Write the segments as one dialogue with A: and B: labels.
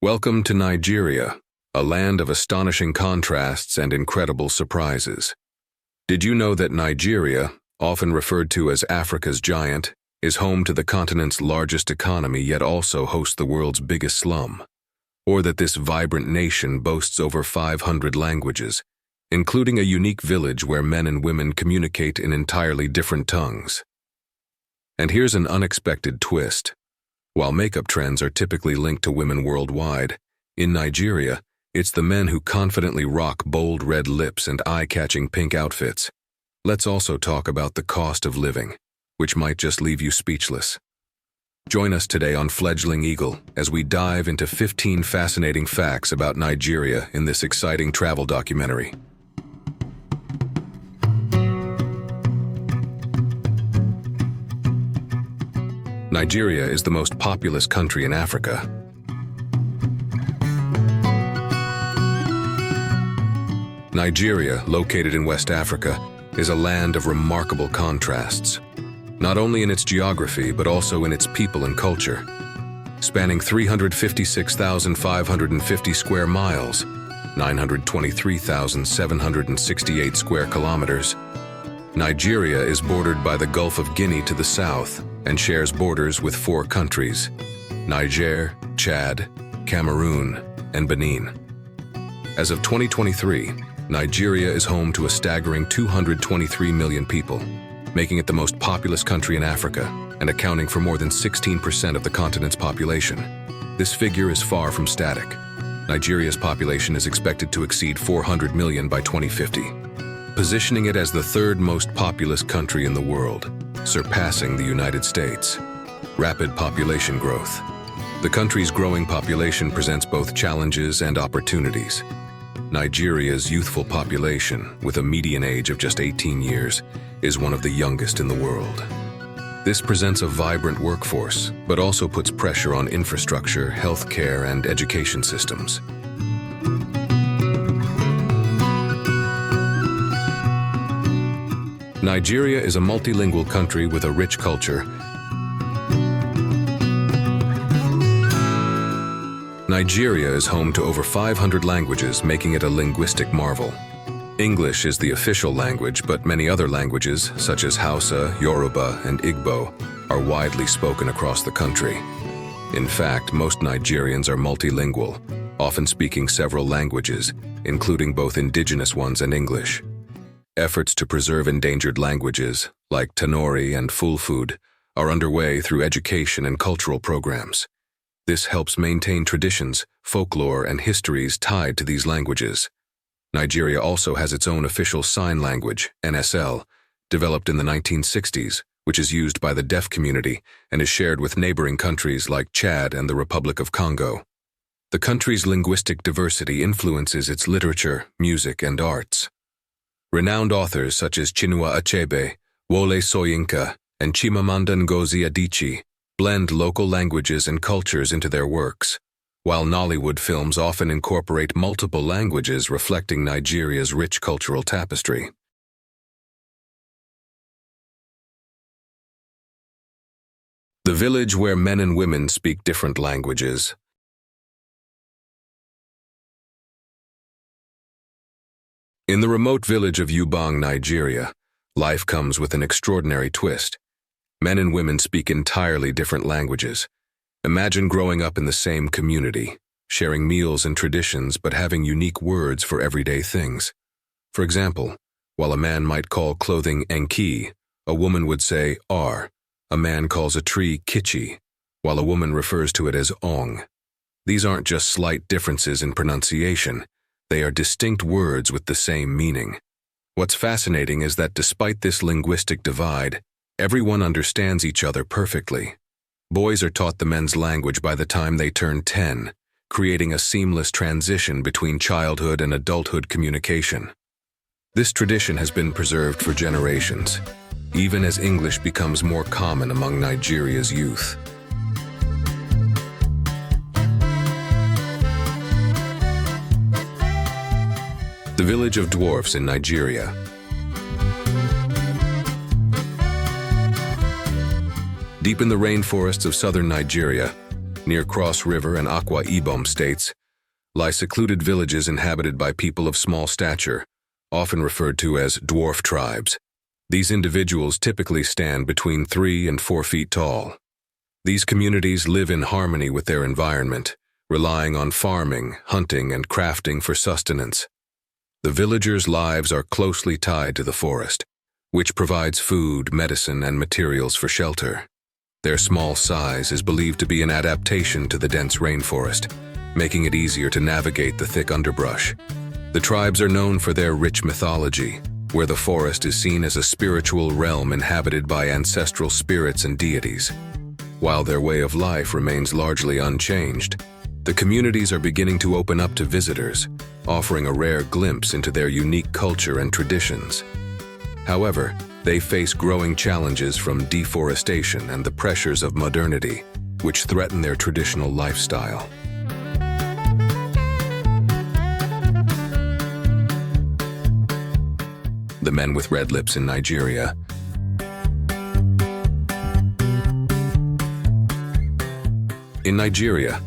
A: Welcome to Nigeria, a land of astonishing contrasts and incredible surprises. Did you know that Nigeria, often referred to as Africa's giant, is home to the continent's largest economy yet also hosts the world's biggest slum? Or that this vibrant nation boasts over 500 languages, including a unique village where men and women communicate in entirely different tongues? And here's an unexpected twist. While makeup trends are typically linked to women worldwide, in Nigeria, it's the men who confidently rock bold red lips and eye-catching pink outfits. Let's also talk about the cost of living, which might just leave you speechless. Join us today on Fledgling Eagle as we dive into 15 fascinating facts about Nigeria in this exciting travel documentary. Nigeria is the most populous country in Africa. Nigeria, located in West Africa, is a land of remarkable contrasts, not only in its geography but also in its people and culture. Spanning 356,550 square miles, 923,768 square kilometers, Nigeria is bordered by the Gulf of Guinea to the south and shares borders with 4 countries: Niger, Chad, Cameroon, and Benin. As of 2023, Nigeria is home to a staggering 223 million people, making it the most populous country in Africa and accounting for more than 16% of the continent's population. This figure is far from static. Nigeria's population is expected to exceed 400 million by 2050, positioning it as the 3rd most populous country in the world, surpassing the United States. Rapid population growth. The country's growing population presents both challenges and opportunities. Nigeria's youthful population, with a median age of just 18 years, is one of the youngest in the world. This presents a vibrant workforce, but also puts pressure on infrastructure, healthcare, and education systems. Nigeria is a multilingual country with a rich culture. Nigeria is home to over 500 languages, making it a linguistic marvel. English is the official language, but many other languages, such as Hausa, Yoruba, and Igbo, are widely spoken across the country. In fact, most Nigerians are multilingual, often speaking several languages, including both indigenous ones and English. Efforts to preserve endangered languages, like Tanori and Fulfud, are underway through education and cultural programs. This helps maintain traditions, folklore, and histories tied to these languages. Nigeria also has its own official sign language, NSL, developed in the 1960s, which is used by the deaf community and is shared with neighboring countries like Chad and the Republic of Congo. The country's linguistic diversity influences its literature, music, and arts. Renowned authors such as Chinua Achebe, Wole Soyinka, and Chimamanda Ngozi Adichie blend local languages and cultures into their works, while Nollywood films often incorporate multiple languages reflecting Nigeria's rich cultural tapestry. The village where men and women speak different languages. In the remote village of Ubang, Nigeria, life comes with an extraordinary twist. Men and women speak entirely different languages. Imagine growing up in the same community, sharing meals and traditions but having unique words for everyday things. For example, while a man might call clothing enki, a woman would say ar. A man calls a tree kichi, while a woman refers to it as ong. These aren't just slight differences in pronunciation. They are distinct words with the same meaning. What's fascinating is that despite this linguistic divide, everyone understands each other perfectly. Boys are taught the men's language by the time they turn 10, creating a seamless transition between childhood and adulthood communication. This tradition has been preserved for generations, even as English becomes more common among Nigeria's youth. The village of Dwarfs in Nigeria. Deep in the rainforests of southern Nigeria, Near Cross River and Akwa Ibom states lie secluded villages inhabited by people of small stature, often referred to as dwarf tribes. These individuals typically stand between 3 and 4 feet tall. These communities live in harmony with their environment, relying on farming, hunting, and crafting for sustenance. The villagers' lives are closely tied to the forest, which provides food, medicine, and materials for shelter. Their small size is believed to be an adaptation to the dense rainforest, making it easier to navigate the thick underbrush. The tribes are known for their rich mythology, where the forest is seen as a spiritual realm inhabited by ancestral spirits and deities. While their way of life remains largely unchanged, the communities are beginning to open up to visitors, offering a rare glimpse into their unique culture and traditions. However, they face growing challenges from deforestation and the pressures of modernity, which threaten their traditional lifestyle. The men with red lips in Nigeria. In Nigeria,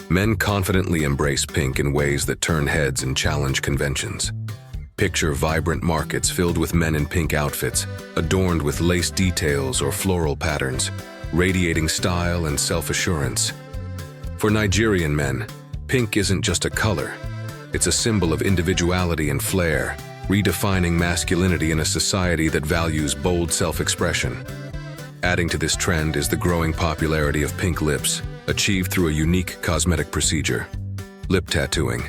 A: men confidently embrace pink in ways that turn heads and challenge conventions. Picture vibrant markets filled with men in pink outfits, adorned with lace details or floral patterns, radiating style and self-assurance. For Nigerian men, pink isn't just a color. It's a symbol of individuality and flair, redefining masculinity in a society that values bold self-expression. Adding to this trend is the growing popularity of pink lips, achieved through a unique cosmetic procedure, lip tattooing.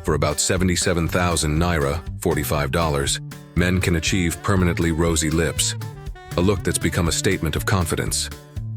A: For about 77,000 naira, $45, men can achieve permanently rosy lips, a look that's become a statement of confidence.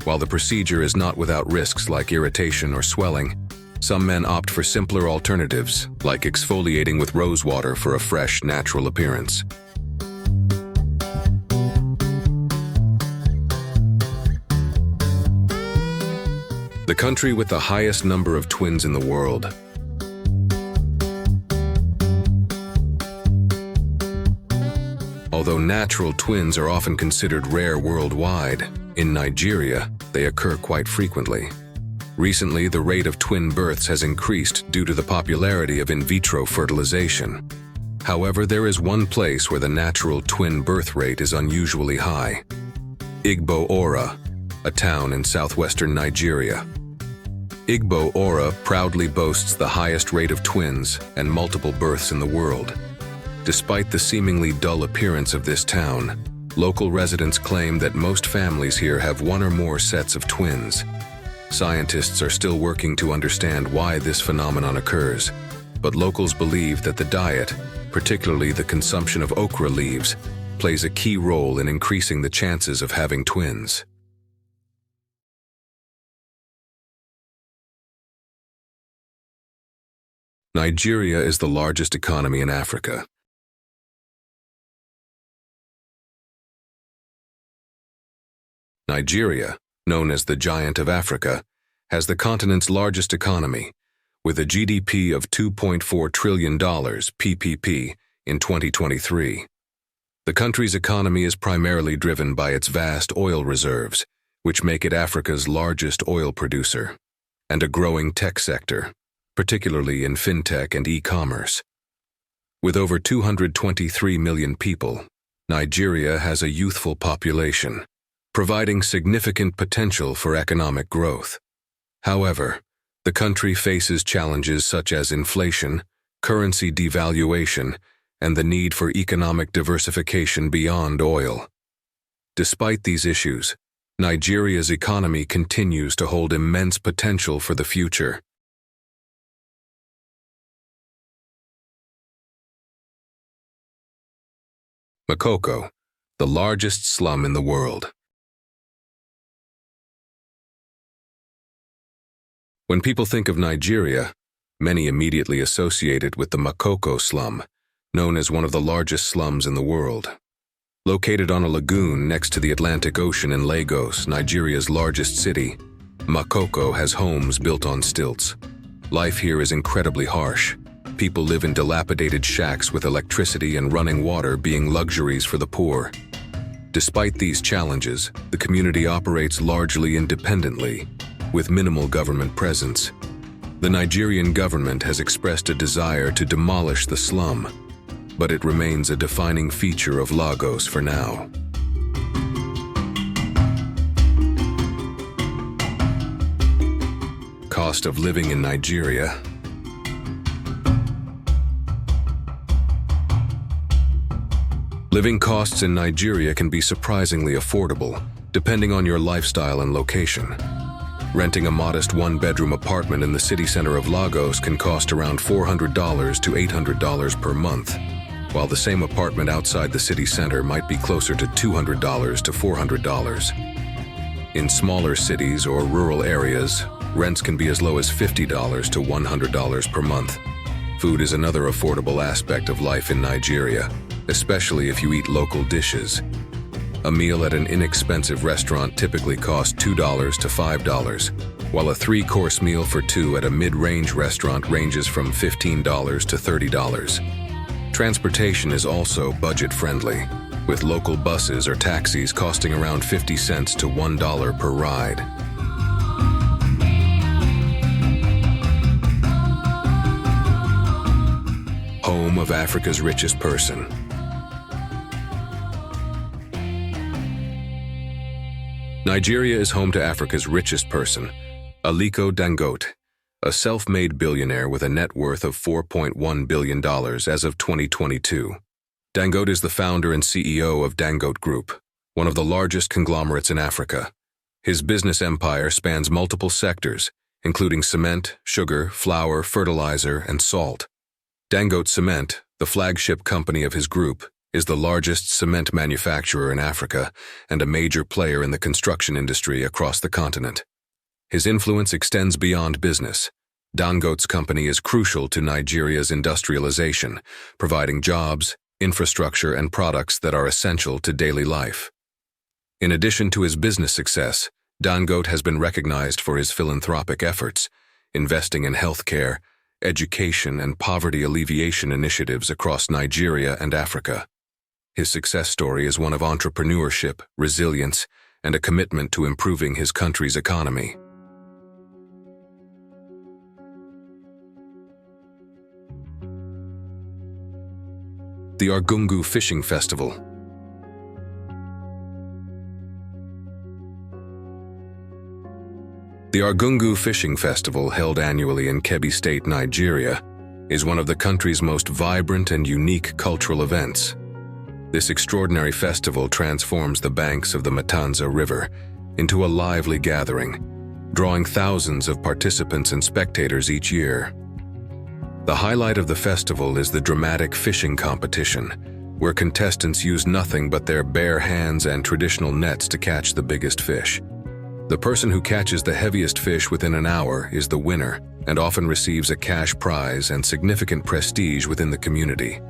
A: While the procedure is not without risks like irritation or swelling, some men opt for simpler alternatives, like exfoliating with rose water for a fresh, natural appearance. The country with the highest number of twins in the world. Although natural twins are often considered rare worldwide, in Nigeria, they occur quite frequently. Recently, the rate of twin births has increased due to the popularity of in vitro fertilization. However, there is one place where the natural twin birth rate is unusually high: Igbo Ora, a town in southwestern Nigeria. Igbo Ora proudly boasts the highest rate of twins and multiple births in the world. Despite the seemingly dull appearance of this town, local residents claim that most families here have one or more sets of twins. Scientists are still working to understand why this phenomenon occurs, but locals believe that the diet, particularly the consumption of okra leaves, plays a key role in increasing the chances of having twins. Nigeria is the largest economy in Africa. Nigeria, known as the Giant of Africa, has the continent's largest economy, with a GDP of $2.4 trillion PPP in 2023. The country's economy is primarily driven by its vast oil reserves, which make it Africa's largest oil producer, and a growing tech sector, particularly in fintech and e-commerce. With over 223 million people, Nigeria has a youthful population, providing significant potential for economic growth. However, the country faces challenges such as inflation, currency devaluation, and the need for economic diversification beyond oil. Despite these issues, Nigeria's economy continues to hold immense potential for the future. Makoko, the largest slum in the world. When people think of Nigeria, many immediately associate it with the Makoko slum, known as one of the largest slums in the world. Located on a lagoon next to the Atlantic Ocean in Lagos, Nigeria's largest city, Makoko has homes built on stilts. Life here is incredibly harsh. People live in dilapidated shacks with electricity and running water being luxuries for the poor. Despite these challenges, the community operates largely independently, with minimal government presence. The Nigerian government has expressed a desire to demolish the slum, but it remains a defining feature of Lagos for now. Cost of living in Nigeria. Living costs in Nigeria can be surprisingly affordable, depending on your lifestyle and location. Renting a modest one-bedroom apartment in the city center of Lagos can cost around $400 to $800 per month, while the same apartment outside the city center might be closer to $200 to $400. In smaller cities or rural areas, rents can be as low as $50 to $100 per month. Food is another affordable aspect of life in Nigeria, especially if you eat local dishes. A meal at an inexpensive restaurant typically costs $2 to $5, while a three-course meal for two at a mid-range restaurant ranges from $15 to $30. Transportation is also budget-friendly, with local buses or taxis costing around 50 cents to $1 per ride. Home of Africa's richest person. Nigeria is home to Africa's richest person, Aliko Dangote, a self-made billionaire with a net worth of $4.1 billion as of 2022. Dangote is the founder and CEO of Dangote Group, one of the largest conglomerates in Africa. His business empire spans multiple sectors, including cement, sugar, flour, fertilizer, and salt. Dangote Cement, the flagship company of his group, is the largest cement manufacturer in Africa and a major player in the construction industry across the continent. His influence extends beyond business. Dangote's company is crucial to Nigeria's industrialization, providing jobs, infrastructure, and products that are essential to daily life. In addition to his business success, Dangote has been recognized for his philanthropic efforts, investing in healthcare, education, and poverty alleviation initiatives across Nigeria and Africa. His success story is one of entrepreneurship, resilience, and a commitment to improving his country's economy. The Argungu Fishing Festival. The Argungu Fishing Festival, held annually in Kebbi State, Nigeria, is one of the country's most vibrant and unique cultural events. This extraordinary festival transforms the banks of the Matanza River into a lively gathering, drawing thousands of participants and spectators each year. The highlight of the festival is the dramatic fishing competition, where contestants use nothing but their bare hands and traditional nets to catch the biggest fish. The person who catches the heaviest fish within an hour is the winner and often receives a cash prize and significant prestige within the community.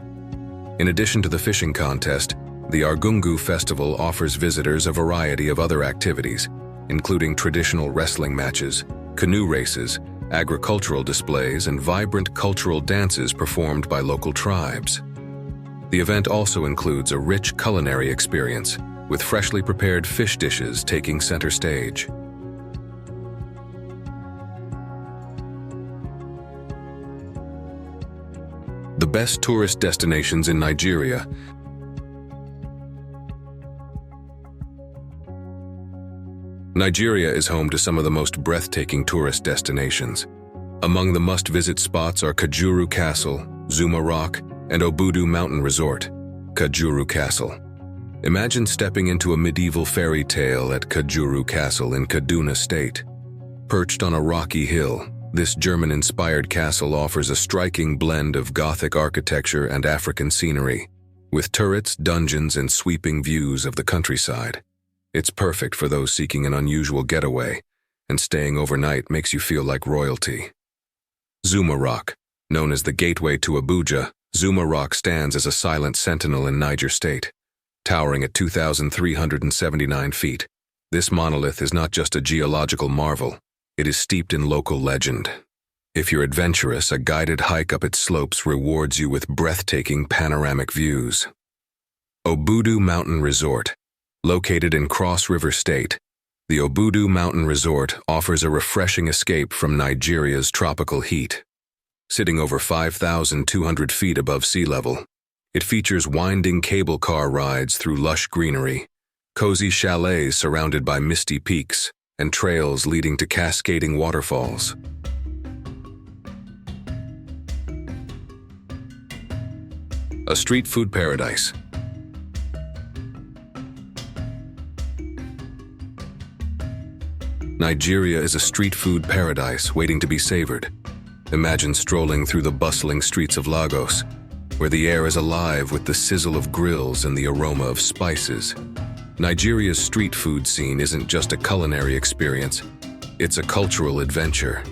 A: In addition to the fishing contest, the Argungu Festival offers visitors a variety of other activities, including traditional wrestling matches, canoe races, agricultural displays, and vibrant cultural dances performed by local tribes. The event also includes a rich culinary experience, with freshly prepared fish dishes taking center stage. The best tourist destinations in Nigeria. Nigeria is home to some of the most breathtaking tourist destinations. Among the must-visit spots are Kajuru Castle, Zuma Rock, and Obudu Mountain Resort. Kajuru Castle. Imagine stepping into a medieval fairy tale at Kajuru Castle in Kaduna State. Perched on a rocky hill, this German-inspired castle offers a striking blend of Gothic architecture and African scenery, with turrets, dungeons, and sweeping views of the countryside. It's perfect for those seeking an unusual getaway, and staying overnight makes you feel like royalty. Zuma Rock. Known as the gateway to Abuja, Zuma Rock stands as a silent sentinel in Niger State. Towering at 2,379 feet, this monolith is not just a geological marvel, it is steeped in local legend. If you're adventurous, a guided hike up its slopes rewards you with breathtaking panoramic views. Obudu Mountain Resort. Located in Cross River State, The Obudu Mountain Resort offers a refreshing escape from Nigeria's tropical heat. Sitting over 5,200 feet above sea level, it features winding cable car rides through lush greenery, cozy chalets surrounded by misty peaks, and trails leading to cascading waterfalls. A street food paradise. Nigeria is a street food paradise waiting to be savored. Imagine strolling through the bustling streets of Lagos, where the air is alive with the sizzle of grills and the aroma of spices. Nigeria's street food scene isn't just a culinary experience, it's a cultural adventure.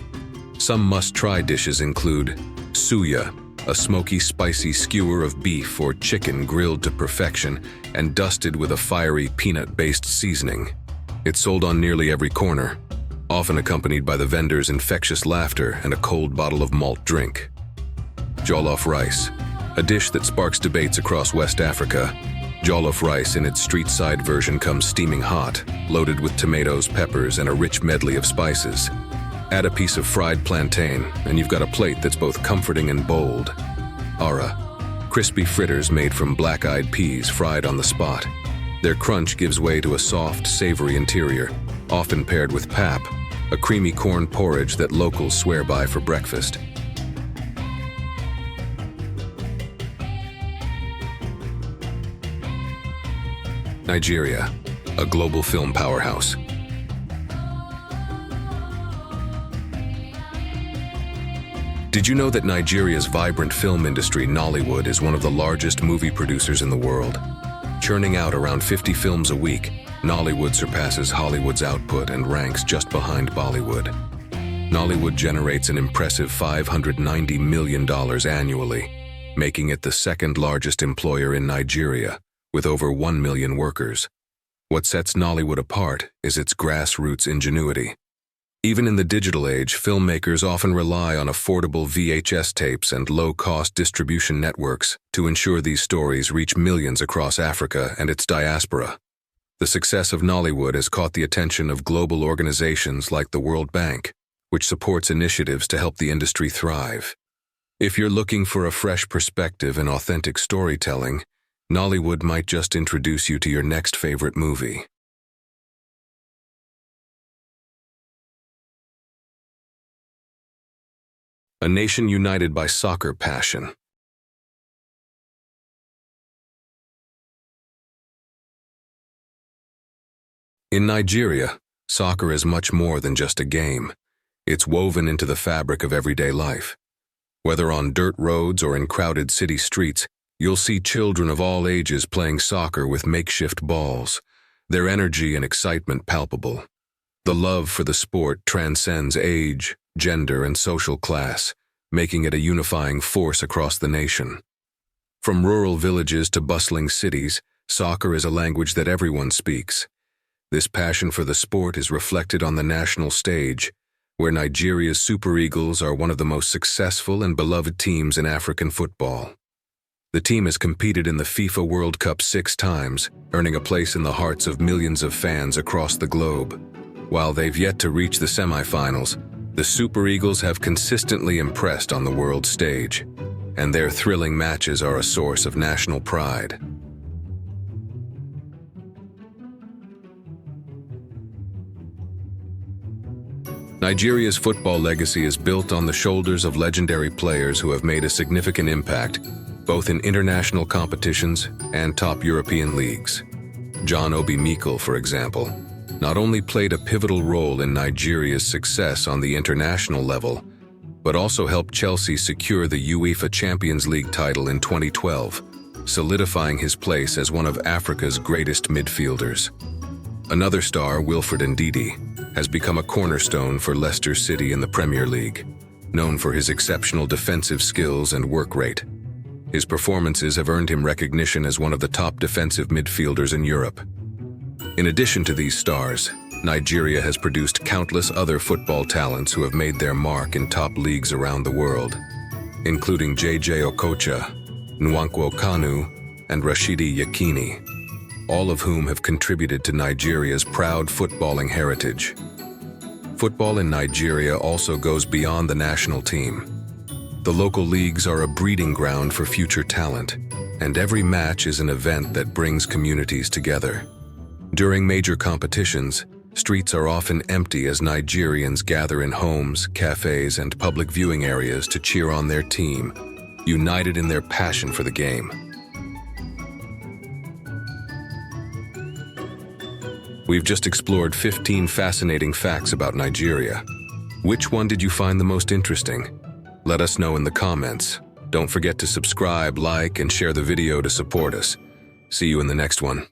A: Some must-try dishes include suya, a smoky, spicy skewer of beef or chicken grilled to perfection and dusted with a fiery peanut-based seasoning. It's sold on nearly every corner, often accompanied by the vendor's infectious laughter and a cold bottle of malt drink. Jollof rice, a dish that sparks debates across West Africa. Jollof rice in its street-side version comes steaming hot, loaded with tomatoes, peppers, and a rich medley of spices. Add a piece of fried plantain, and you've got a plate that's both comforting and bold. Ara, crispy fritters made from black-eyed peas fried on the spot. Their crunch gives way to a soft, savory interior, often paired with pap, a creamy corn porridge that locals swear by for breakfast. Nigeria, a global film powerhouse. Did you know that Nigeria's vibrant film industry, Nollywood, is one of the largest movie producers in the world? Churning out around 50 films a week, Nollywood surpasses Hollywood's output and ranks just behind Bollywood. Nollywood generates an impressive $590 million annually, making it the second largest employer in Nigeria, with over 1 million workers. What sets Nollywood apart is its grassroots ingenuity. Even in the digital age, filmmakers often rely on affordable VHS tapes and low-cost distribution networks to ensure these stories reach millions across Africa and its diaspora. The success of Nollywood has caught the attention of global organizations like the World Bank, which supports initiatives to help the industry thrive. If you're looking for a fresh perspective and authentic storytelling, Nollywood might just introduce you to your next favorite movie. A nation united by soccer passion. In Nigeria, soccer is much more than just a game. It's woven into the fabric of everyday life. Whether on dirt roads or in crowded city streets, you'll see children of all ages playing soccer with makeshift balls, their energy and excitement palpable. The love for the sport transcends age, gender, and social class, making it a unifying force across the nation. From rural villages to bustling cities, soccer is a language that everyone speaks. This passion for the sport is reflected on the national stage, where Nigeria's Super Eagles are one of the most successful and beloved teams in African football. The team has competed in the FIFA World Cup 6 times, earning a place in the hearts of millions of fans across the globe. While they've yet to reach the semifinals, the Super Eagles have consistently impressed on the world stage, and their thrilling matches are a source of national pride. Nigeria's football legacy is built on the shoulders of legendary players who have made a significant impact, both in international competitions and top European leagues. John Obi Mikel, for example, not only played a pivotal role in Nigeria's success on the international level, but also helped Chelsea secure the UEFA Champions League title in 2012, solidifying his place as one of Africa's greatest midfielders. Another star, Wilfred Ndidi, has become a cornerstone for Leicester City in the Premier League, known for his exceptional defensive skills and work rate. His performances have earned him recognition as one of the top defensive midfielders in Europe. In addition to these stars, Nigeria has produced countless other football talents who have made their mark in top leagues around the world, including J.J. Okocha, Nwankwo Kanu, and Rashidi Yekini. all of whom have contributed to Nigeria's proud footballing heritage. Football in Nigeria also goes beyond the national team. The local leagues are a breeding ground for future talent, and every match is an event that brings communities together. During major competitions, streets are often empty as Nigerians gather in homes, cafes, and public viewing areas to cheer on their team, united in their passion for the game. We've just explored 15 fascinating facts about Nigeria. Which one did you find the most interesting? Let us know in the comments. Don't forget to subscribe, like, and share the video to support us. See you in the next one.